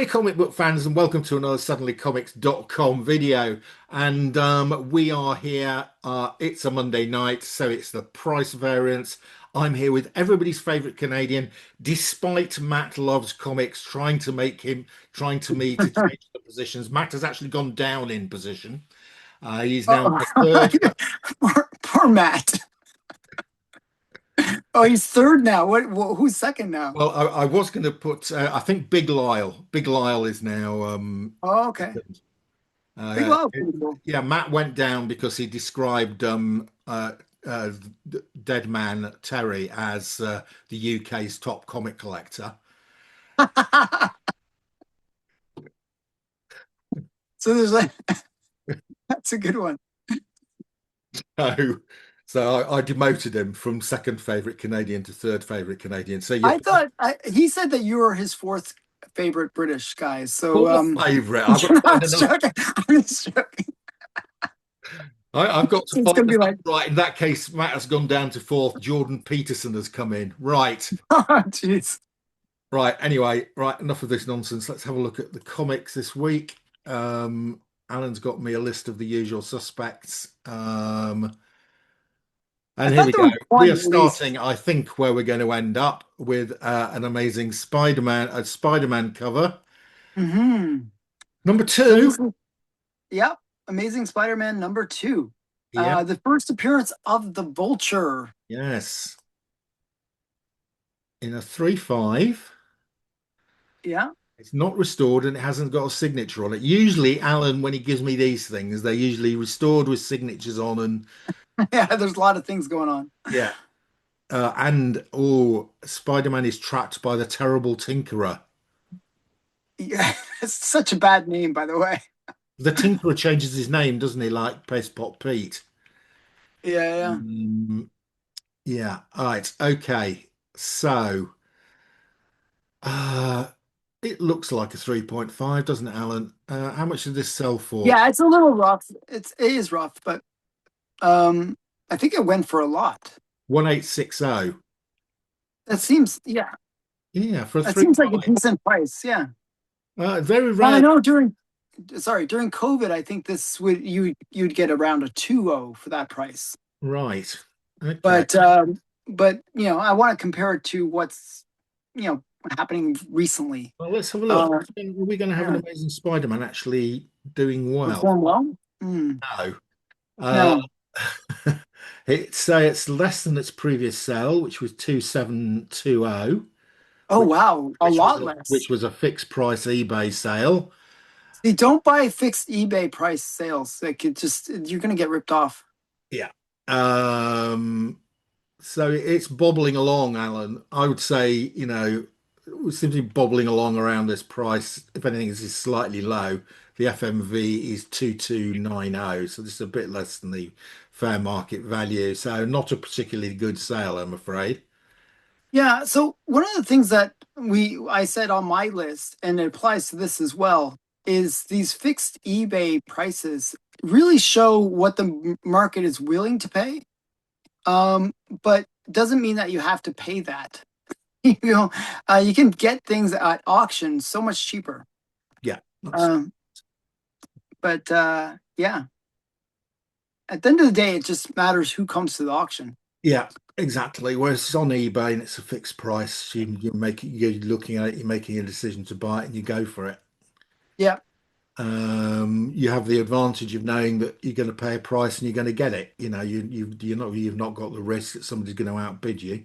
Hi, comic book fans, and welcome to another suddenlycomics.com video. And we are here. It's a Monday night, so it's the price variance. I'm here with everybody's favorite Canadian, despite Matt loves comics, trying to me to change the positions. Matt has actually gone down in position. He's now in Oh, the third. poor Matt. Oh, he's third now. Who's second now? Well, I was going to put. I think Big Lyle. Big Lyle is now. Oh, okay. Big Uh, Low, pretty cool. yeah, Matt went down because he described Dead Man Terry as the UK's top comic collector. So there's like that's a good one. So, so I demoted him from second favorite Canadian to third favorite Canadian. So you're I thought he said that you were his fourth favorite British guy. So fourth favorite. I've got to I'm find just enough. joking. I'm just joking. I've got to It's find gonna be enough. like, Right, in that case, Matt has gone down to fourth. Jordan Peterson has come in. Right. oh, jeez. Right. Anyway, right. Enough of this nonsense. Let's have a look at the comics this week. Um, Alan's got me a list of the usual suspects. I And here thought we there go. was We one are at least. starting, I think, where we're going to end up with an amazing Spider-Man cover. Hmm. Number So two. this is yep, Amazing Spider-Man number two. Yeah. The first appearance of the Vulture. Yes. In a 3-5. Yeah. It's not restored and it hasn't got a signature on it. Usually, Alan, when he gives me these things, they're usually restored with signatures on and Yeah, there's a lot of things going on. yeah. And oh, Spider-Man is trapped by the terrible Tinkerer. Yeah, it's such a bad name, by the way. The Tinkerer changes his name, doesn't he? Like Paste Pot Pete. Yeah, yeah. Mm, yeah. All right. Okay. So, uh, it looks like a 3.5, doesn't it, Alan? How much did this sell for? Yeah, it's a little rough. It is rough, but um I think it went for a lot. 1860. That seems yeah, Yeah, for a that three seems like a five. decent price. Yeah. Very Well, I rare. know during COVID, I think this would you'd get around a 2.0 for that price. Right. Okay. But you know, I want to compare it to what's you know happening recently. Well, let's have a look. Uh Are we going to have an yeah. Amazing Spider-Man actually doing well? Perform well? Mm, No. Uh, no. it's less than its previous sale, which was 2720, Oh which wow, a lot less. which was a fixed price eBay sale. See, don't buy fixed eBay price sales. Like it just you're gonna get ripped off. Yeah. Um, so it's bobbling along, Alan. I would say, we seem to be bobbling along around this price. If anything, this is slightly low. The FMV is 2290, so this is a bit less than the fair market value. So not a particularly good sale, I'm afraid. Yeah. So one of the things that I said on my list, and it applies to this as well, is these fixed eBay prices really show what the market is willing to pay. But doesn't mean that you have to pay that. You know, you can get things at auction so much cheaper. Yeah, that's Um, but yeah, at the end of the day, it just matters who comes to the auction. yeah, exactly. Whereas it's on eBay and it's a fixed price, you're looking at it, you're making a decision to buy it, and you go for it. Yeah. You have the advantage of knowing that you're going to pay a price and you're going to get it. You've not got the risk that somebody's going to outbid you.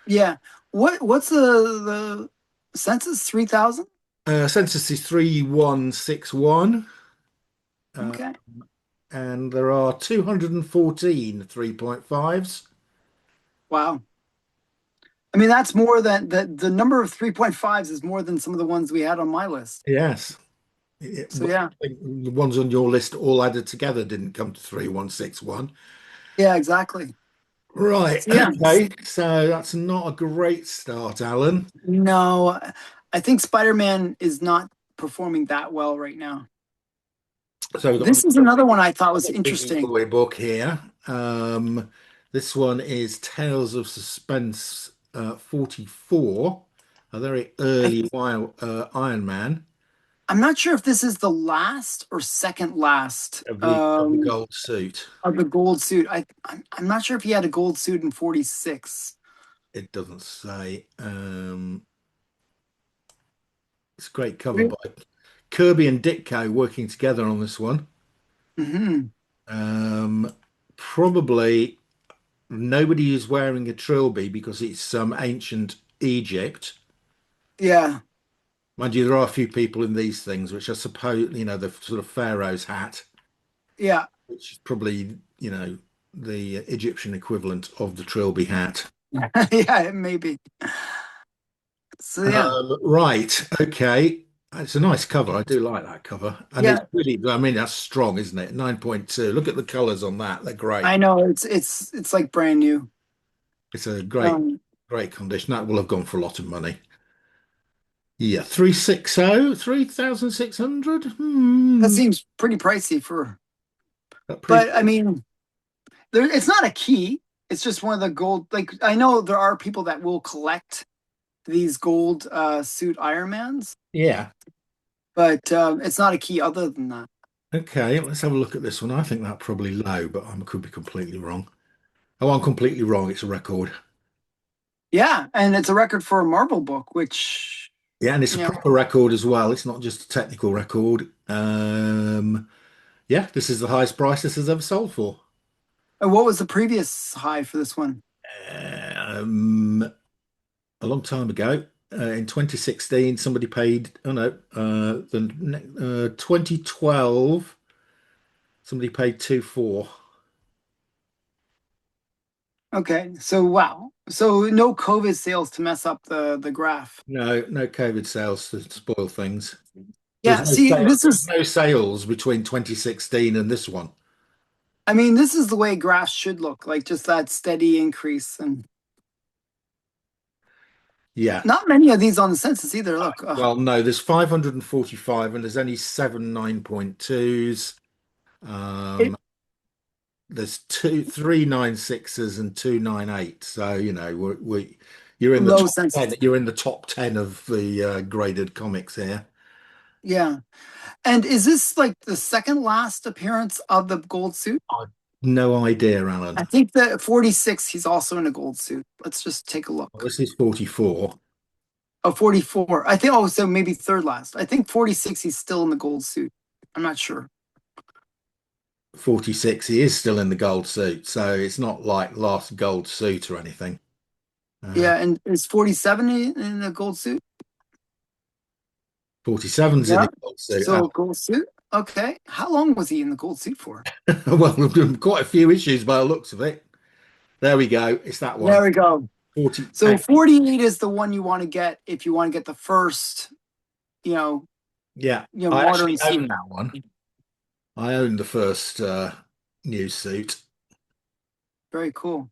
Yeah. What's the census? 3,000? Census is 3161, uh, Okay. and there are 214 3.5s. Wow. I mean, that's more than the number of 3.5s is more than some of the ones we had on my list. Yes. So yeah. I think the ones on your list all added together didn't come to 3161. Yeah, exactly. Right. So yeah. Okay. So that's not a great start, Alan. No, I think Spider-Man is not performing that well right now. So we've got This is another one I thought was another big interesting. boy book here. This one is Tales of Suspense 44, a very I early Iron Man. I'm not sure if this is the last or second last Of the gold suit. of the gold suit. I'm not sure if he had a gold suit in 46. It doesn't say. It's a great cover by Kirby and Ditko working together on this one. Hmm. Um, Probably nobody is wearing a trilby because it's some ancient Egypt. Yeah, Mind you, there are a few people in these things, which I suppose, the sort of pharaoh's hat, yeah, which is probably, the Egyptian equivalent of the trilby hat. yeah, maybe. So yeah, Right. Okay. It's a nice cover. I do like that cover. And it's yeah. really, I mean, that's strong, isn't it? 9.2. Look at the colors on that. They're great. I know it's like brand new. It's a great, Um, great condition. That will have gone for a lot of money. Yeah. 360, 3,600. that Hmm. seems pretty pricey for, That pretty, but I mean, it's not a key. It's just one of the gold. Like I know there are people that will collect these gold suit Ironmans, yeah. but it's not a key other than that. Okay. Let's have a look at this one. I think that probably low, but I could be completely wrong. Oh, I'm completely wrong. It's a record. Yeah, and it's a record for a Marvel book, which Yeah. And it's a you know. proper record as well. It's not just a technical record. Yeah, this is the highest price this has ever sold for. And what was the previous high for this one? Um, a long time ago, in 2016, somebody paid, oh no, 2012, somebody paid 2.4. Okay, so wow, so no COVID sales to mess up the graph. No, no COVID sales to spoil things. Yeah, see, There was no sales between 2016 and this one. I mean, this is the way graphs should look, like just that steady increase, and Yeah. not many of these on the census either. Look, Well, no, there's 545 and there's only seven 9.2s. it, Um, there's three 9.6s and two 9.8. So, you're in the low top 10. census. You're in the top 10 of the graded comics here. Yeah, and is this like the second last appearance of the gold suit? I've no idea, I Alan. think the 46, he's also in a gold suit. Let's just take a Well, look. this is 44. Oh, 44. I think, oh, so maybe third last. I think 46, he's still in the gold suit. I'm not sure. 46, he is still in the gold suit. So it's not like last gold suit or anything. Uh, Yeah, and is 47 in the gold suit? 47's in Yeah. the gold suit. So gold suit. Okay. How long was he in the gold suit for? Well, we've done quite a few issues by the looks of it. There we go. It's that There one. we go. So 48. 48 is the one you want to get if you want to get the first, you know, Yeah, I modern actually own suit. that one. I own the first new suit. Very cool.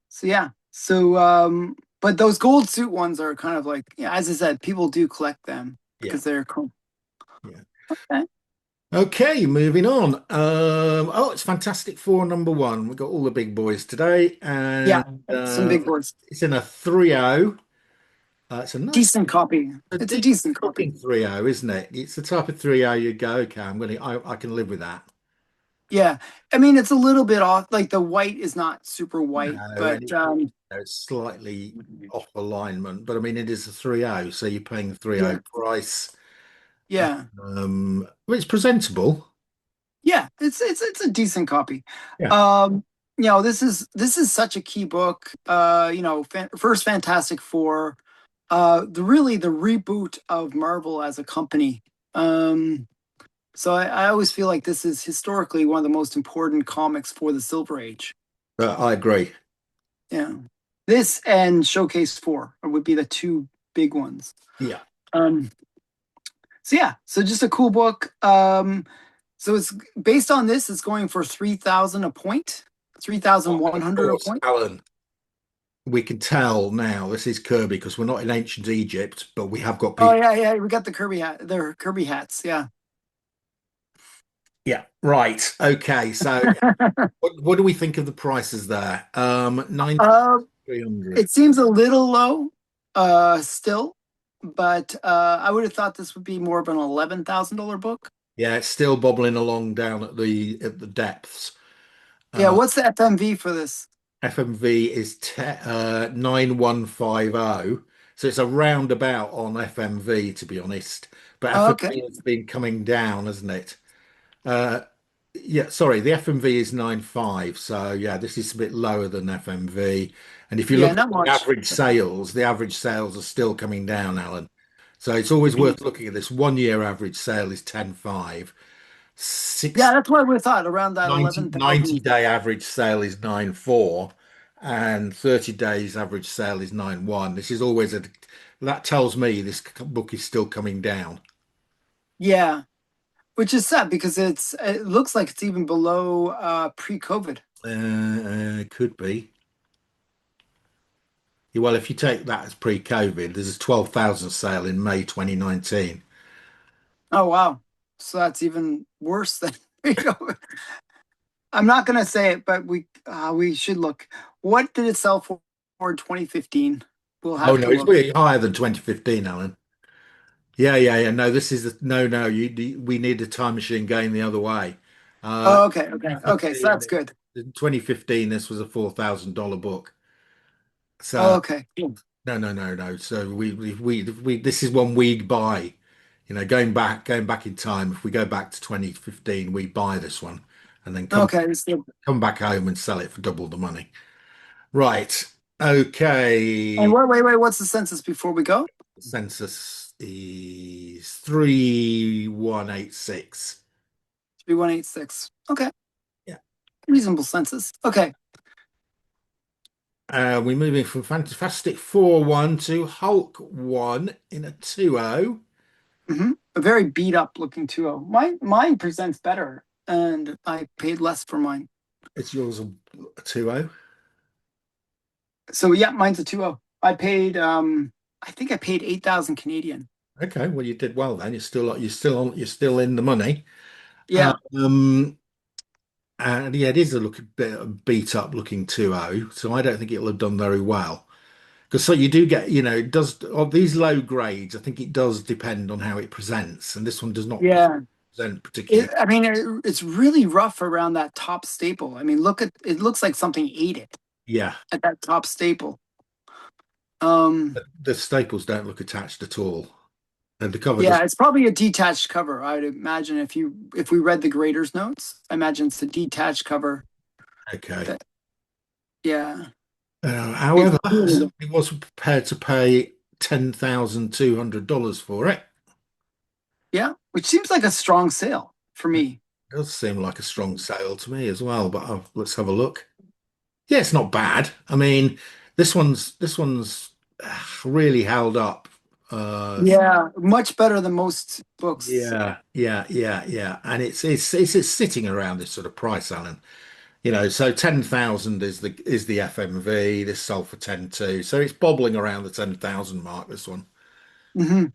So yeah. So but those gold suit ones are kind of like, yeah, as I said, people do collect them Yeah, because they're cool. yeah. Okay. Okay, moving on. Oh, it's Fantastic Four #1. We've got all the big boys today, Yeah, and some big boys. it's in a 3.0. It's a nice, Decent copy. a It's a decent decent copy. looking 3.0, isn't it? It's the type of 3.0 you go, okay, I can live with that. Yeah. I mean, it's a little bit off. Like the white is not super white, No, and but it's slightly off alignment, but I mean, it is a 3.0, so you're paying 3.0 yeah, price. yeah, Well, it's presentable. yeah. It's a decent copy. Yeah. Um, this is such a key book. First Fantastic Four, the reboot of Marvel as a company. Um, so I always feel like this is historically one of the most important comics for the Silver Age. I agree. Yeah. This and Showcase 4 would be the two big ones. Yeah. Um, so yeah, so just a cool book. So it's based on this, it's going for 3,000 a point, And of 3,100 a course, point. Alan, we can tell now this is Kirby because we're not in ancient Egypt, but we have got Oh people. yeah, yeah, we got the Kirby hat, their Kirby hats, yeah. Yeah, right. Okay, so what do we think of the prices there? Uh, 9,300. it seems a little low, still. but I would have thought this would be more of an $11,000 book. Yeah, it's still bobbling along down at the depths. Yeah, Uh, what's the FMV for this? FMV is 9150, so it's a roundabout on FMV to be honest. But Oh, okay. FMV has been coming down, hasn't it? Uh, yeah, sorry, the FMV is 95, so yeah, this is a bit lower than FMV. And if you Yeah, look at not much. the average sales are still coming down, Alan. So it's always worth looking at this. 1 year average sale is 10.5. Yeah, Six that's what I would have thought around that 90 90 11,000. day average sale is 9.4, and 30 days average sale is 9.1. This is always a that tells me this book is still coming down. Yeah, which is sad because it looks like it's even below pre-COVID. Could be. Well, if you take that as pre-COVID, there's a 12,000 sale in May 2019. Oh wow. So that's even worse than pre-COVID. I'm not gonna say it, but we should look. What did it sell for in 2015? We'll Oh have no, to it's look. way higher than 2015, Alan. Yeah, yeah, yeah. No, this is no. We need a time machine going the other way. Oh, okay, okay, okay. So 2015, that's good. in 2015, this was a $4,000 book. Oh, So okay. Cool. no, no, no, no. So we this is one we'd buy. You know, going back in time, if we go back to 2015, we buy this one and then Okay. So, come back home and sell it for double the money. Right. and Okay. wait. What's the census before we go? Census is 3186. 3186. Okay. Yeah. Reasonable census. Okay. We're moving from Fantastic Four 1 to Hulk 1 in a 2-0. A very beat up looking 2.0. Mine presents better, and I paid less for mine. It's yours a 2-0. So yeah, mine's a 2.0. I paid I think I paid 8,000 Canadian. Okay, well you did well then. You're still in the money. Yeah. Um, and yeah, it is a look bit beat up looking 2-0, so I don't think it'll have done very well. Because so you do get, it does of these low grades, I think it does depend on how it presents, and this one does not Yeah. present particularly. I mean, it's really rough around that top staple. I mean, look at it looks like something ate it Yeah, at that top staple. Um, the staples don't look attached at all, and the cover does. yeah, it's probably a detached cover. I'd imagine if we read the grader's notes, I imagine it's a detached cover. Okay. That yeah, it However, really, somebody was prepared to pay $10,200 for it. yeah, which seems like a strong sale for me. It does seem like a strong sale to me as well, but let's have a look. Yeah, it's not bad. I mean, this one's really held up. Uh, Yeah, much better than most books. yeah, yeah, yeah, yeah, and it's sitting around this sort of price, Alan. So 10,000 is the FMV. This sold for 10.2, so it's bobbling around the 10,000 mark. This one. Hmm.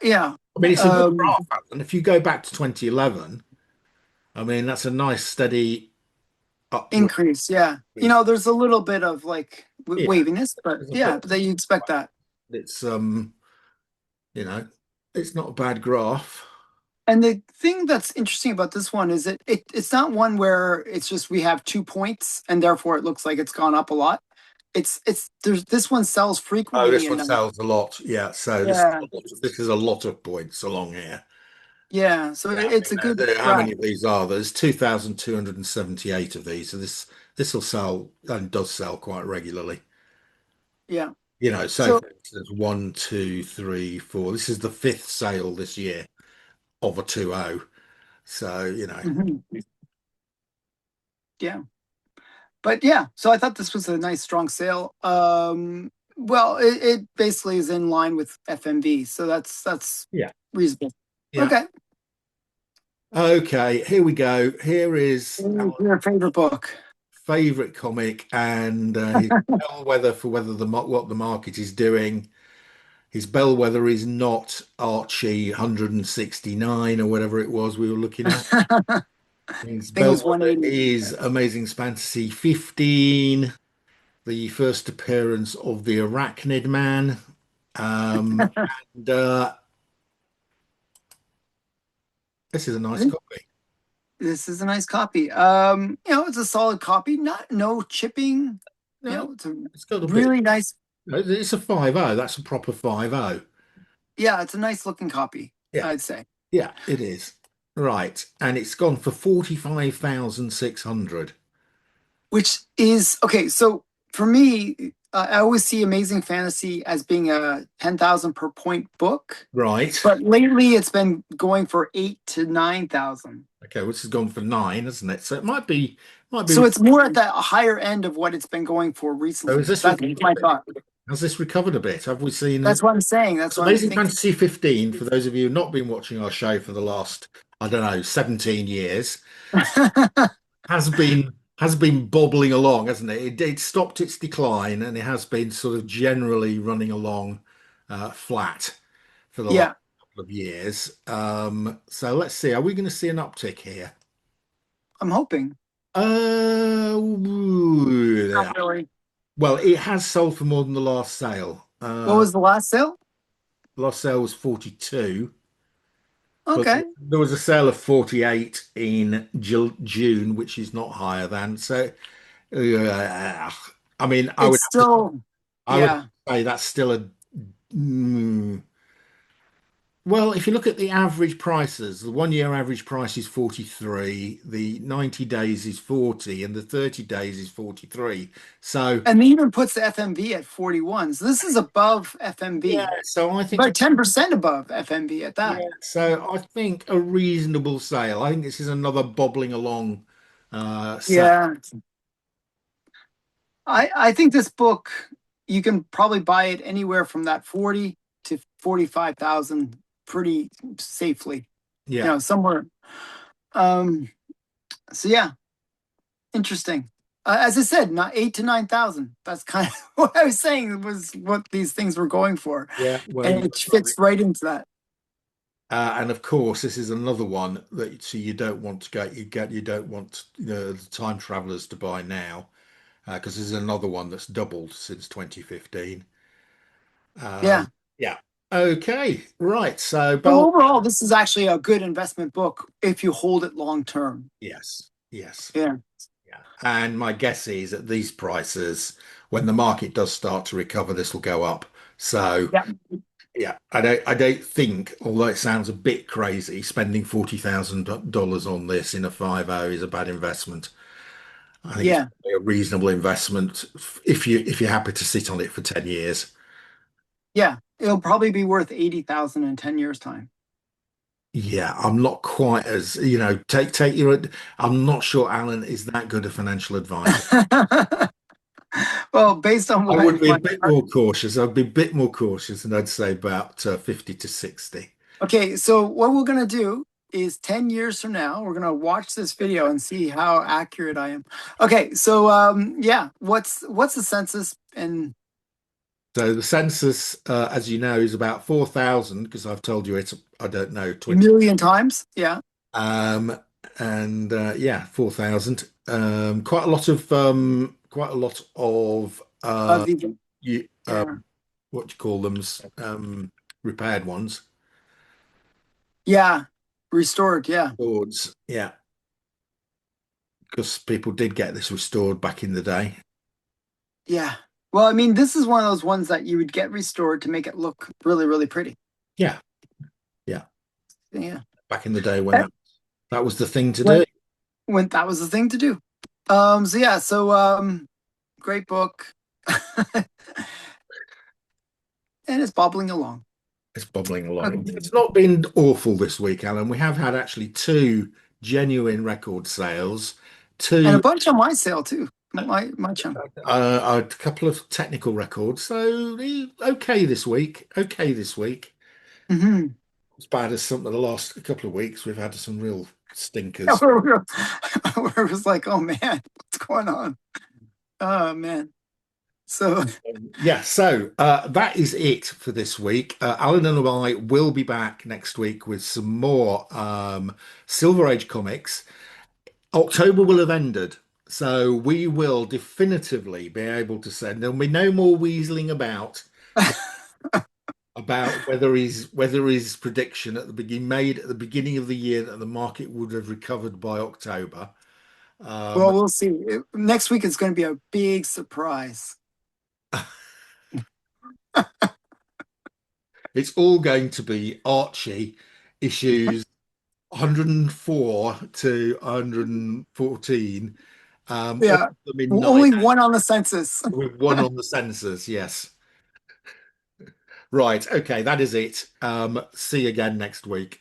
Yeah, I mean, it's a good um, graph, Alan. If you go back to 2011, I mean, that's a nice steady upward increase. Yeah, increase. there's a little bit of like Yeah, waviness, but there's a yeah, bit. but that you expect that. It's you know, it's not a bad graph. And the thing that's interesting about this one is it's not one where it's just we have 2 points and therefore it looks like it's gone up a lot. It's there's this one sells Oh, frequently this and one sells a lot. Yeah, so yeah, this is a lot of points along here. yeah. So Yeah, I it's mean, a good how graph. many of these are there? There's 2,278 of these. So this will sell and does sell quite regularly. Yeah. So So for instance, one, two, three, four. This is the fifth sale this year of a 2.0. So, mhm, yeah. But yeah, so I thought this was a nice strong sale. Well, it basically is in line with FMV, so that's yeah, reasonable. yeah. Okay. Okay, here we go. Here is Your favorite book. favorite comic and his bellwether for whether what the market is doing. His bellwether is not Archie 169 or whatever it was we were looking at. His Thing was bellwether 180. is Amazing Fantasy 15, the first appearance of the Arachnid Man. And this is a nice This copy. this is a nice copy. It's a solid copy, not no chipping. No, It's a it's got a bit. really nice. No, it's a 5.0. That's a proper 5.0. Yeah, it's a nice looking copy, Yeah, I'd say. yeah, it is. Right. And it's gone for 45,600. Which is okay. So for me, I always see Amazing Fantasy as being a 10,000 per point book, Right. but lately it's been going for 8 to 9,000. Okay, which has gone for 9, hasn't it? So it might be. So it's more at the higher end of what it's been going for So is recently. this That's recovered my a bit? thought. Has this recovered a bit? Have we seen That's it? what I'm saying. That's It's what I'm Amazing thinking. Fantasy 15, for those of you who've not been watching our show for the last, I don't know, 17 years, has been bobbling along, hasn't it? It stopped its decline and it has been sort of generally running along flat for the last Yeah, couple of years. So let's see, are we going to see an uptick here? I'm hoping. Yeah. Not really. Well, it has sold for more than the last sale. What was the last sale? Last sale was 42, but Okay. there was a sale of 48 in June, which is not higher than. So, I mean, It's still, I would yeah. say that's still a. mm, well, if you look at the average prices, the 1 year average price is 43, the 90 days is 40, and the 30 days is 43. So, And they even puts the FMV at 41. So this is above yeah, FMV, so I think about 10% above FMV at Yeah, that. so I think a reasonable sale. I think this is another bobbling along sale. Yeah. I think this book, you can probably buy it anywhere from that 40 to 45,000 pretty safely. Yeah, Somewhere. Um, so yeah, interesting. As I said, not 8 to 9,000. That's kind of what I was saying was what these things were going for. yeah. Well, And you're it right. fits right into that. And of course, this is another one that so you don't want to you don't want the time travelers to buy now because this is another one that's doubled since 2015. Um, Yeah. yeah. Okay. Right. So, So Bell. overall, this is actually a good investment book if you hold it long term. Yes. Yes. Yeah. Yeah. And my guess is at these prices, when the market does start to recover, this will go up. So. Yeah. Yeah, I don't think, although it sounds a bit crazy, spending $40,000 on this in a 5.0 is a bad investment. I think it's Yeah. probably a reasonable investment if you're happy to sit on it for 10 years. Yeah. It'll probably be worth 80,000 in 10 years' time. Yeah, I'm not quite as, take your, I'm not sure Alan is that good a financial advisor. Well, based on I what would be a my bit more cautious. I'd be a bit more cautious, and I'd say about 50 to 60. okay, so what we're gonna do is 10 years from now, we're gonna watch this video and see how accurate I am. Okay, so yeah, what's the census and So the census, as you know, is about 4,000 because I've told you it's, I don't know, 20. million times? Yeah. Um, and yeah, 4,000. Quite a lot of Of the you, yeah. what do you call them? Repaired ones. Yeah. Restored, yeah. Boards. Yeah, because people did get this restored back in the day. Yeah. Well, I mean, this is one of those ones that you would get restored to make it look really, really pretty. Yeah, yeah. Yeah. Back in the day when Eh, that was the thing to do. When when that was the thing to do. So yeah, so great book. And it's bobbling along. It's bubbling along. Okay. It's not been awful this week, Alan. We have had actually two genuine record sales, And a two bunch on my sale too. My chum. a couple of technical records. So okay this week. Okay this week. Hmm. As bad as some of the last couple of weeks, we've had some real Yeah, stinkers. where it was like, oh man, what's going on? Oh man. So Yeah, so that is it for this week. Alan and I will be back next week with some more Silver Age comics. October will have ended, so we will definitively be able to say there'll be no more weaseling about. about whether his prediction at the beginning made at the beginning of the year that the market would have recovered by October. Um, Well, we'll see. Next week is going to be a big surprise. it's all going to be Archie issues 104 to 114, all Yeah. of them in Well, nine, only one on the census. with one on the census. Yes. Right. Okay. That is it. See you again next week.